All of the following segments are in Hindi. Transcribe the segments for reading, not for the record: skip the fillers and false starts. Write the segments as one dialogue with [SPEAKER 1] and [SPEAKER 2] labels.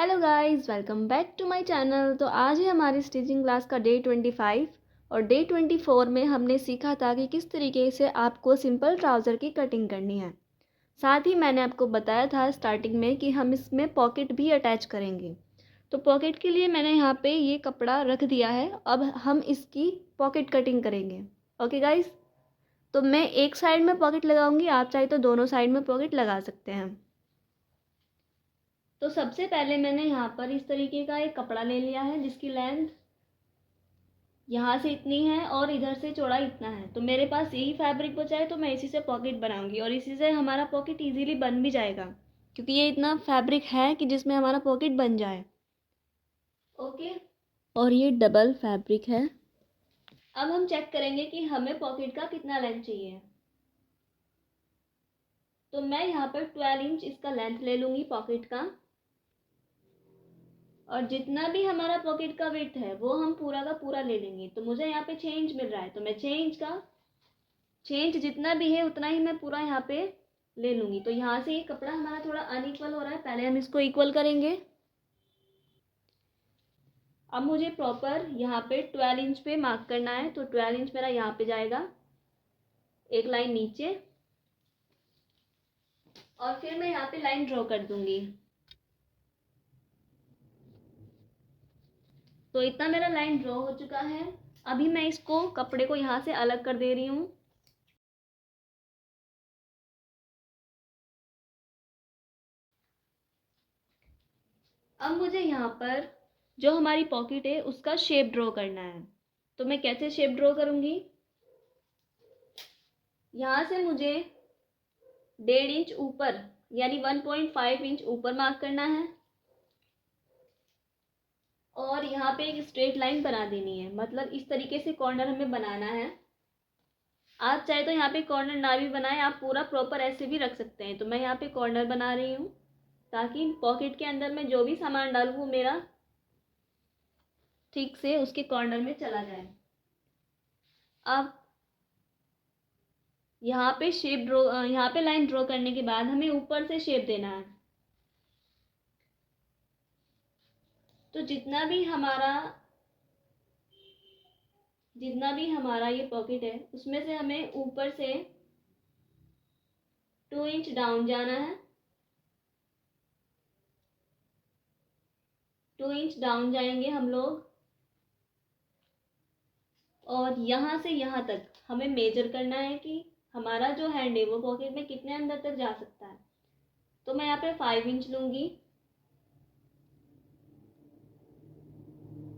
[SPEAKER 1] Hello guys, welcome back to my channel. तो आज है हमारी स्टिचिंग क्लास का डे 25 और डे 24 में हमने सीखा था कि किस तरीके से आपको सिंपल ट्राउज़र की कटिंग करनी है। साथ ही मैंने आपको बताया था स्टार्टिंग में कि हम इसमें पॉकेट भी अटैच करेंगे। तो पॉकेट के लिए मैंने यहाँ पे ये कपड़ा रख दिया है। अब हम इसकी पॉकेट कटिंग करेंगे। ओके गाइस, तो मैं एक साइड में पॉकेट लगाऊंगी, आप चाहे तो दोनों साइड में पॉकेट लगा सकते हैं। तो सबसे पहले मैंने यहाँ पर इस तरीके का एक कपड़ा ले लिया है जिसकी लेंथ यहाँ से इतनी है और इधर से चौड़ा इतना है। तो मेरे पास यही फैब्रिक बचा है तो मैं इसी से पॉकेट बनाऊंगी और इसी से हमारा पॉकेट इजीली बन भी जाएगा, क्योंकि ये इतना फैब्रिक है कि जिसमें हमारा पॉकेट बन जाए। ओके, और ये डबल फैब्रिक है। अब हम चेक करेंगे कि हमें पॉकेट का कितना लेंथ चाहिए। तो मैं यहाँ पर 12 इंच इसका लेंथ ले लूँगी पॉकेट का, और जितना भी हमारा पॉकेट का विड्थ है वो हम पूरा का पूरा ले लेंगे। तो मुझे यहाँ पे 6 इंच मिल रहा है तो मैं 6 इंच जितना भी है उतना ही मैं पूरा यहाँ पे ले लूँगी। तो यहाँ से ये कपड़ा हमारा थोड़ा अनइक्वल हो रहा है, पहले हम इसको इक्वल करेंगे। अब मुझे प्रॉपर यहाँ पे 12 इंच पे मार्क करना है। तो 12 इंच मेरा यहाँ पे जाएगा, एक लाइन नीचे, और फिर मैं यहाँ पे लाइन ड्रॉ कर दूंगी। तो इतना मेरा लाइन ड्रॉ हो चुका है। अभी मैं इसको कपड़े को यहाँ से अलग कर दे रही हूँ। अब मुझे यहाँ पर जो हमारी पॉकेट है उसका शेप ड्रॉ करना है। तो मैं कैसे शेप ड्रॉ करूँगी, यहाँ से मुझे 1.5 इंच ऊपर यानी 1.5 इंच ऊपर मार्क करना है और यहाँ पे एक स्ट्रेट लाइन बना देनी है। मतलब इस तरीके से कॉर्नर हमें बनाना है। आप चाहे तो यहाँ पे कॉर्नर ना भी बनाएं, आप पूरा प्रॉपर ऐसे भी रख सकते हैं। तो मैं यहाँ पे कॉर्नर बना रही हूँ ताकि पॉकेट के अंदर में जो भी सामान डालूँ वो मेरा ठीक से उसके कॉर्नर में चला जाए। अब यहाँ पे यहाँ पे लाइन ड्रॉ करने के बाद हमें ऊपर से शेप देना है। तो जितना भी हमारा ये पॉकेट है उसमें से हमें ऊपर से 2 इंच डाउन जाना है। 2 इंच डाउन जाएंगे हम लोग, और यहाँ से यहाँ तक हमें मेजर करना है कि हमारा जो हैंड है वो पॉकेट में कितने अंदर तक जा सकता है। तो मैं यहाँ पे 5 इंच लूँगी।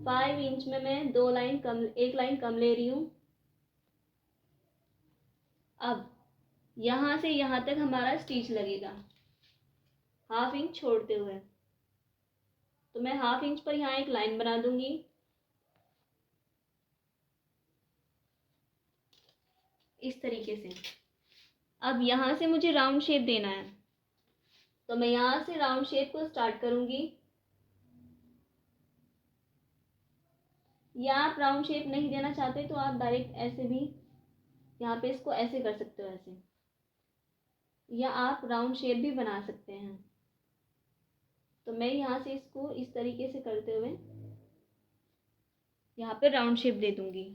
[SPEAKER 1] 5 इंच में मैं एक लाइन कम ले रही हूँ। अब यहाँ से यहाँ तक हमारा स्टिच लगेगा 1/2 इंच छोड़ते हुए। तो मैं 1/2 इंच पर यहाँ एक लाइन बना दूंगी। इस तरीके से। अब यहाँ से मुझे राउंड शेप देना है तो मैं यहाँ से राउंड शेप को स्टार्ट करूंगी। या आप राउंड शेप नहीं देना चाहते तो आप डायरेक्ट ऐसे भी यहाँ पे इसको ऐसे कर सकते हो, ऐसे, या आप राउंड शेप भी बना सकते हैं। तो मैं यहाँ से इसको इस तरीके से करते हुए यहाँ पे राउंड शेप दे दूंगी।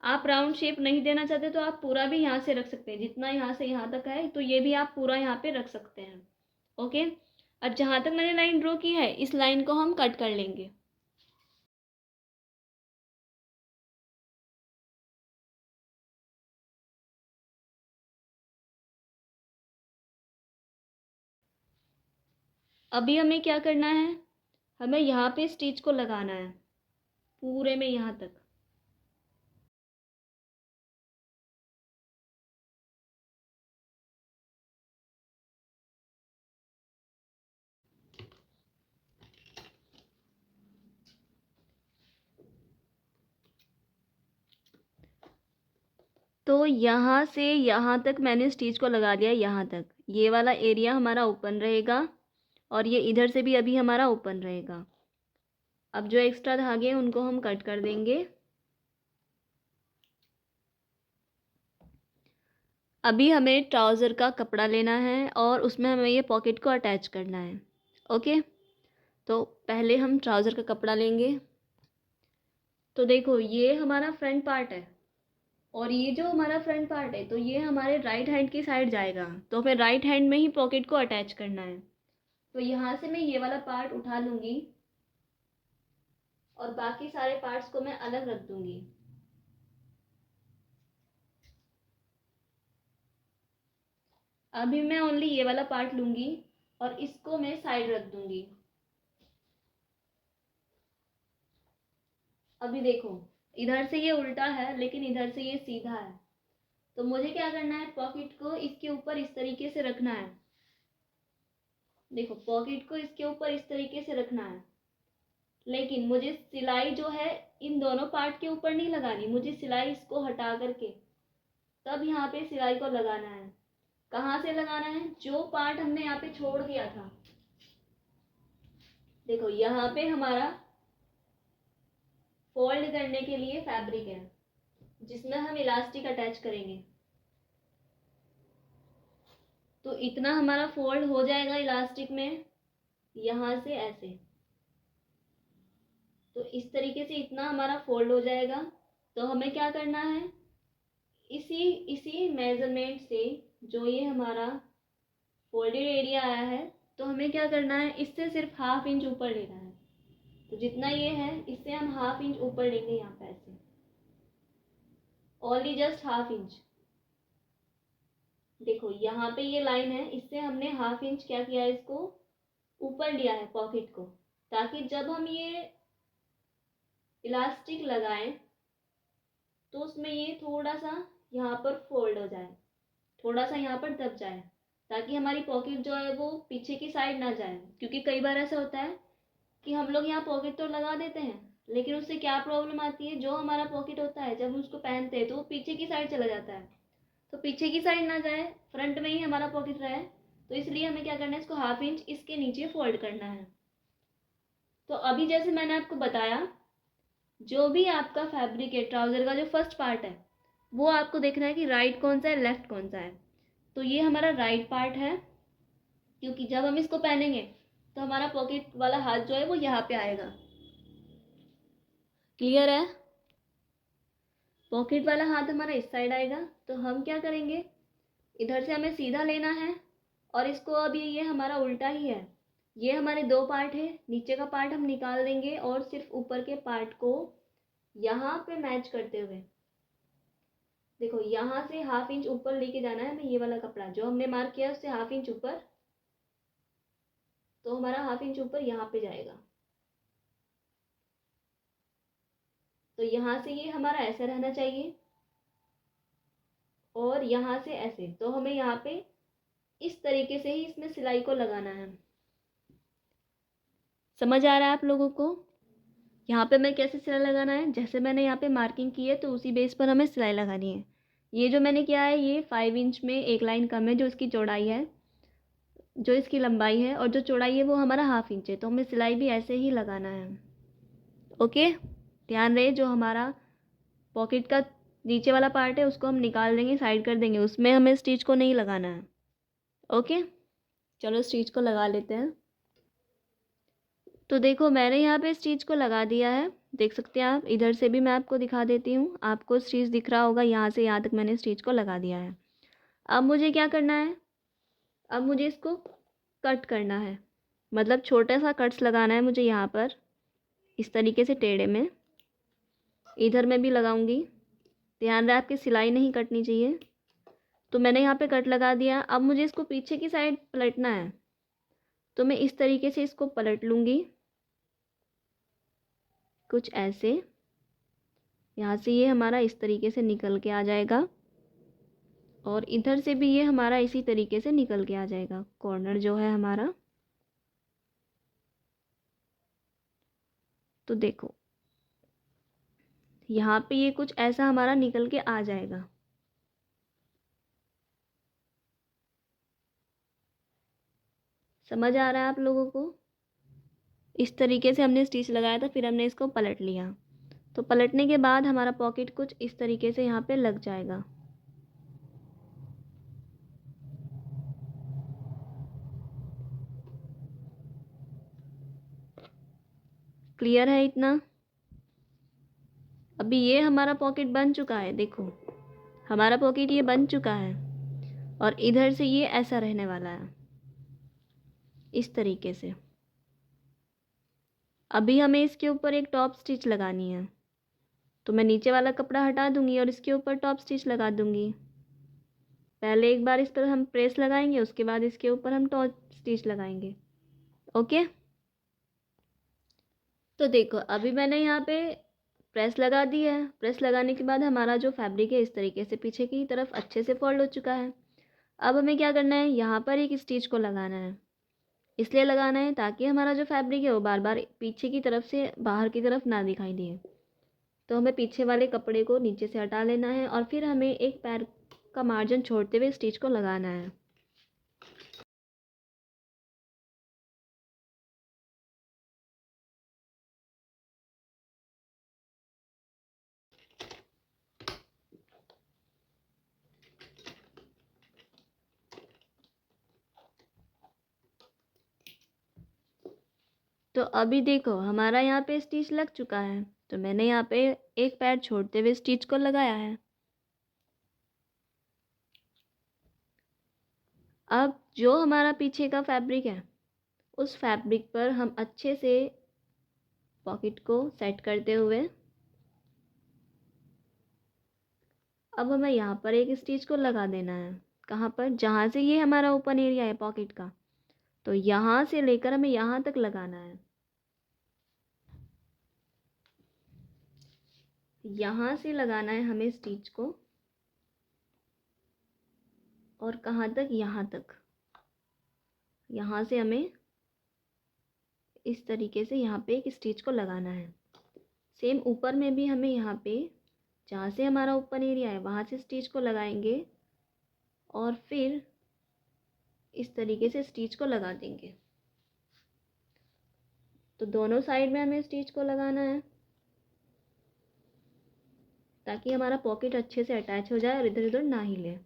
[SPEAKER 1] आप राउंड शेप नहीं देना चाहते तो आप पूरा भी यहाँ से रख सकते हैं, जितना यहाँ से यहाँ तक है तो ये भी आप पूरा यहाँ पे रख सकते हैं। ओके, और जहाँ तक मैंने लाइन ड्रॉ की है इस लाइन को हम कट कर लेंगे। अभी हमें क्या करना है, हमें यहाँ पे स्टिच को लगाना है पूरे में यहाँ तक। तो यहाँ से यहाँ तक मैंने स्टिच को लगा दिया, यहाँ तक ये वाला एरिया हमारा ओपन रहेगा और ये इधर से भी अभी हमारा ओपन रहेगा। अब जो एक्स्ट्रा धागे हैं उनको हम कट कर देंगे। अभी हमें ट्राउज़र का कपड़ा लेना है और उसमें हमें ये पॉकेट को अटैच करना है। ओके, तो पहले हम ट्राउज़र का कपड़ा लेंगे। तो देखो ये हमारा फ्रंट पार्ट है और ये जो हमारा फ्रंट पार्ट है तो ये हमारे राइट हैंड की साइड जाएगा, तो हमें राइट हैंड में ही पॉकेट को अटैच करना है। तो यहाँ से मैं ये वाला पार्ट उठा लूँगी और बाकी सारे पार्ट्स को मैं अलग रख दूँगी। अभी मैं ओनली ये वाला पार्ट लूँगी और इसको मैं साइड रख दूँगी। अभी देखो इधर से ये उल्टा है लेकिन इधर से ये सीधा है, तो मुझे क्या करना है, पॉकेट को इसके ऊपर इस तरीके से रखना है। देखो पॉकेट को इसके ऊपर इस तरीके से रखना है, लेकिन मुझे सिलाई जो है इन दोनों पार्ट के ऊपर नहीं लगानी, मुझे सिलाई इसको हटा करके तब यहाँ पे सिलाई को लगाना है। कहाँ से लगाना है, जो पार्ट हमने यहाँ पे छोड़ दिया था, देखो यहाँ पे हमारा फोल्ड करने के लिए फैब्रिक है जिसमें हम इलास्टिक अटैच करेंगे। तो इतना हमारा फोल्ड हो जाएगा इलास्टिक में, यहाँ से ऐसे, तो इस तरीके से इतना हमारा फोल्ड हो जाएगा। तो हमें क्या करना है, इसी इसी मेजरमेंट से जो ये हमारा फोल्डेड एरिया आया है, तो हमें क्या करना है, इससे सिर्फ ½ इंच ऊपर लेना है। तो जितना ये है इससे हम ½ इंच ऊपर लेंगे, यहाँ पे ऐसे ओनली जस्ट ½ इंच। देखो यहाँ पे ये लाइन है, इससे हमने ½ इंच क्या किया है, इसको ऊपर लिया है पॉकेट को, ताकि जब हम ये इलास्टिक लगाएं तो उसमें ये थोड़ा सा यहाँ पर फोल्ड हो जाए, थोड़ा सा यहाँ पर दब जाए, ताकि हमारी पॉकेट जो है वो पीछे की साइड ना जाए। क्योंकि कई बार ऐसा होता है कि हम लोग यहाँ पॉकेट तो लगा देते हैं, लेकिन उससे क्या प्रॉब्लम आती है, जो हमारा पॉकेट होता है जब हम उसको पहनते हैं तो वो पीछे की साइड चला जाता है। तो पीछे की साइड ना जाए, फ्रंट में ही हमारा पॉकेट रहे, तो इसलिए हमें क्या करना है, इसको ½ इंच इसके नीचे फोल्ड करना है। तो अभी जैसे मैंने आपको बताया, जो भी आपका फैब्रिक है ट्राउज़र का जो फर्स्ट पार्ट है, वो आपको देखना है कि राइट कौन सा है लेफ्ट कौन सा है। तो ये हमारा राइट पार्ट है, क्योंकि जब हम इसको पहनेंगे तो हमारा पॉकेट वाला हाथ जो है वो यहाँ पे आएगा। क्लियर है, पॉकेट वाला हाथ हमारा इस साइड आएगा। तो हम क्या करेंगे, इधर से हमें सीधा लेना है और इसको, अब ये हमारा उल्टा ही है, ये हमारे दो पार्ट है, नीचे का पार्ट हम निकाल देंगे और सिर्फ ऊपर के पार्ट को यहाँ पे मैच करते हुए, देखो यहाँ से ½ इंच ऊपर लेके जाना है हमें, ये वाला कपड़ा जो हमने मार्क किया उससे ½ इंच ऊपर, तो हमारा ½ इंच ऊपर यहाँ पे जाएगा। तो यहाँ से ये हमारा ऐसा रहना चाहिए और यहाँ से ऐसे, तो हमें यहाँ पे इस तरीके से ही इसमें सिलाई को लगाना है। समझ आ रहा है आप लोगों को, यहाँ पे मैं कैसे सिलाई लगाना है, जैसे मैंने यहाँ पे मार्किंग की है तो उसी बेस पर हमें सिलाई लगानी है। ये जो मैंने किया है ये 5 इंच में एक लाइन कम है, जो इसकी चौड़ाई है, जो इसकी लंबाई है, और जो चौड़ाई है वो हमारा ½ इंच है, तो हमें सिलाई भी ऐसे ही लगाना है। ओके, ध्यान रहे, जो हमारा पॉकेट का नीचे वाला पार्ट है उसको हम निकाल देंगे, साइड कर देंगे, उसमें हमें स्टिच को नहीं लगाना है। ओके, चलो स्टिच को लगा लेते हैं। तो देखो मैंने यहाँ पे स्टिच को लगा दिया है, देख सकते हैं आप, इधर से भी मैं आपको दिखा देती हूँ, आपको स्टिच दिख रहा होगा, यहाँ से यहाँ तक मैंने स्टिच को लगा दिया है। अब मुझे क्या करना है, अब मुझे इसको कट करना है, मतलब छोटा सा कट्स लगाना है मुझे यहाँ पर, इस तरीके से टेढ़े में, इधर मैं भी लगाऊंगी। ध्यान रहे आपकी सिलाई नहीं कटनी चाहिए। तो मैंने यहाँ पे कट लगा दिया। अब मुझे इसको पीछे की साइड पलटना है, तो मैं इस तरीके से इसको पलट लूँगी, कुछ ऐसे। यहाँ से ये हमारा इस तरीके से निकल के आ जाएगा और इधर से भी ये हमारा इसी तरीके से निकल के आ जाएगा, कॉर्नर जो है हमारा। तो देखो यहाँ पे ये कुछ ऐसा हमारा निकल के आ जाएगा। समझ आ रहा है आप लोगों को, इस तरीके से हमने स्टिच लगाया था, फिर हमने इसको पलट लिया। तो पलटने के बाद हमारा पॉकेट कुछ इस तरीके से यहाँ पे लग जाएगा। क्लियर है इतना? अभी ये हमारा पॉकेट बन चुका है, देखो हमारा पॉकेट ये बन चुका है और इधर से ये ऐसा रहने वाला है, इस तरीके से। अभी हमें इसके ऊपर एक टॉप स्टिच लगानी है, तो मैं नीचे वाला कपड़ा हटा दूंगी और इसके ऊपर टॉप स्टिच लगा दूंगी। पहले एक बार इस पर हम प्रेस लगाएंगे, उसके बाद इसके ऊपर हम टॉप स्टिच लगाएंगे। ओके, तो देखो अभी मैंने यहाँ पे प्रेस लगा दी है। प्रेस लगाने के बाद हमारा जो फैब्रिक है इस तरीके से पीछे की तरफ अच्छे से फोल्ड हो चुका है। अब हमें क्या करना है, यहाँ पर एक स्टिच को लगाना है। इसलिए लगाना है ताकि हमारा जो फैब्रिक है वो बार बार पीछे की तरफ से बाहर की तरफ ना दिखाई दे। तो हमें पीछे वाले कपड़े को नीचे से हटा लेना है और फिर हमें एक पैर का मार्जिन छोड़ते हुए स्टिच को लगाना है। तो अभी देखो हमारा यहाँ पे स्टिच लग चुका है, तो मैंने यहाँ पे एक पैर छोड़ते हुए स्टिच को लगाया है। अब जो हमारा पीछे का फैब्रिक है उस फैब्रिक पर हम अच्छे से पॉकेट को सेट करते हुए अब हमें यहाँ पर एक स्टिच को लगा देना है। कहाँ पर? जहाँ से ये हमारा ओपन एरिया है पॉकेट का, तो यहाँ से लेकर हमें यहाँ तक लगाना है। यहाँ से लगाना है हमें स्टिच को, और कहाँ तक? यहाँ तक। यहाँ से हमें इस तरीके से यहाँ पे एक स्टिच को लगाना है। सेम ऊपर में भी हमें यहाँ पे जहाँ से हमारा ओपन एरिया है वहाँ से स्टिच को लगाएंगे और फिर इस तरीके से स्टिच को लगा देंगे। तो दोनों साइड में हमें स्टिच को लगाना है ताकि हमारा पॉकेट अच्छे से अटैच हो जाए और इधर उधर ना हिले।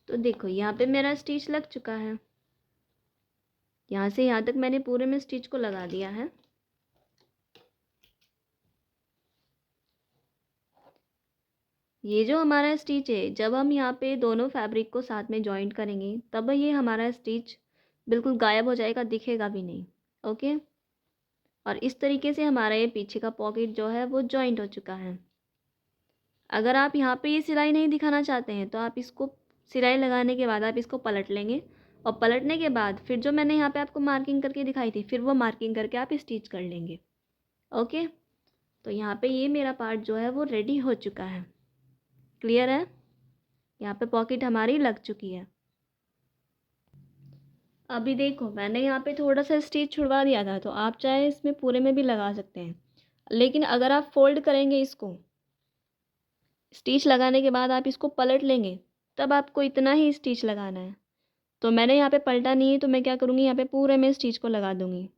[SPEAKER 1] तो देखो यहाँ पे मेरा स्टिच लग चुका है। यहाँ से यहाँ तक मैंने पूरे में स्टिच को लगा दिया है। ये जो हमारा स्टिच है, जब हम यहाँ पे दोनों फैब्रिक को साथ में जॉइंट करेंगे तब ये हमारा स्टिच बिल्कुल गायब हो जाएगा, दिखेगा भी नहीं। ओके, और इस तरीके से हमारा ये पीछे का पॉकेट जो है वो जॉइंट हो चुका है। अगर आप यहाँ पे ये सिलाई नहीं दिखाना चाहते हैं तो आप इसको सिलाई लगाने के बाद आप इसको पलट लेंगे और पलटने के बाद फिर जो मैंने यहाँ पे आपको मार्किंग करके दिखाई थी फिर वो मार्किंग करके आप स्टिच कर लेंगे। ओके, तो यहाँ पे ये मेरा पार्ट जो है वो रेडी हो चुका है। क्लियर है? यहाँ पे पॉकेट हमारी लग चुकी है। अभी देखो मैंने यहाँ पे थोड़ा सा स्टिच छुड़वा दिया था, तो आप चाहे इसमें पूरे में भी लगा सकते हैं, लेकिन अगर आप फोल्ड करेंगे इसको स्टिच लगाने के बाद आप इसको पलट लेंगे तब आपको इतना ही स्टिच लगाना है। तो मैंने यहाँ पे पलटा नहीं है, तो मैं क्या करूँगी यहाँ पे पूरे में स्टिच को लगा दूँगी।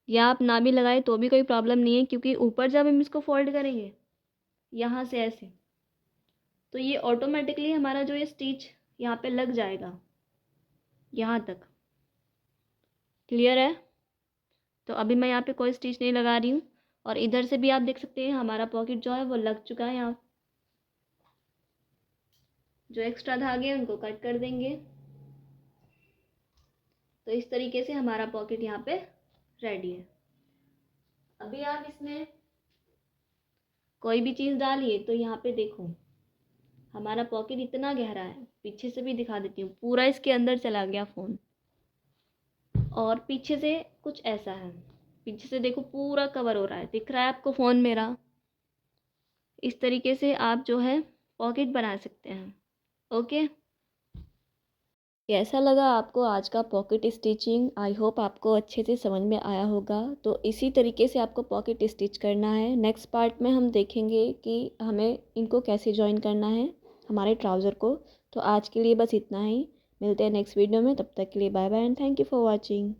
[SPEAKER 1] या आप ना भी लगाए तो भी कोई प्रॉब्लम नहीं है, क्योंकि ऊपर जब हम इसको फोल्ड करेंगे यहाँ से ऐसे, तो ये ऑटोमेटिकली हमारा जो ये स्टिच यहाँ पे लग जाएगा यहाँ तक। क्लियर है? तो अभी मैं यहाँ पे कोई स्टिच नहीं लगा रही हूँ और इधर से भी आप देख सकते हैं हमारा पॉकेट जो है वो लग चुका है। यहाँ जो एक्स्ट्रा धागे हैं उनको कट कर देंगे। तो इस तरीके से हमारा पॉकेट यहाँ पे रेडी है। अभी आप इसमें कोई भी चीज़ डालिए तो यहाँ पे देखो हमारा पॉकेट इतना गहरा है, पीछे से भी दिखा देती हूँ, पूरा इसके अंदर चला गया फ़ोन। और पीछे से कुछ ऐसा है, पीछे से देखो पूरा कवर हो रहा है, दिख रहा है आपको फ़ोन मेरा। इस तरीके से आप जो है पॉकेट बना सकते हैं। ओके, कैसा लगा आपको आज का पॉकेट स्टिचिंग? आई होप आपको अच्छे से समझ में आया होगा। तो इसी तरीके से आपको पॉकेट स्टिच करना है। नेक्स्ट पार्ट में हम देखेंगे कि हमें इनको कैसे जॉइन करना है हमारे ट्राउज़र को। तो आज के लिए बस इतना ही, मिलते हैं नेक्स्ट वीडियो में। तब तक के लिए bye bye and thank you for watching.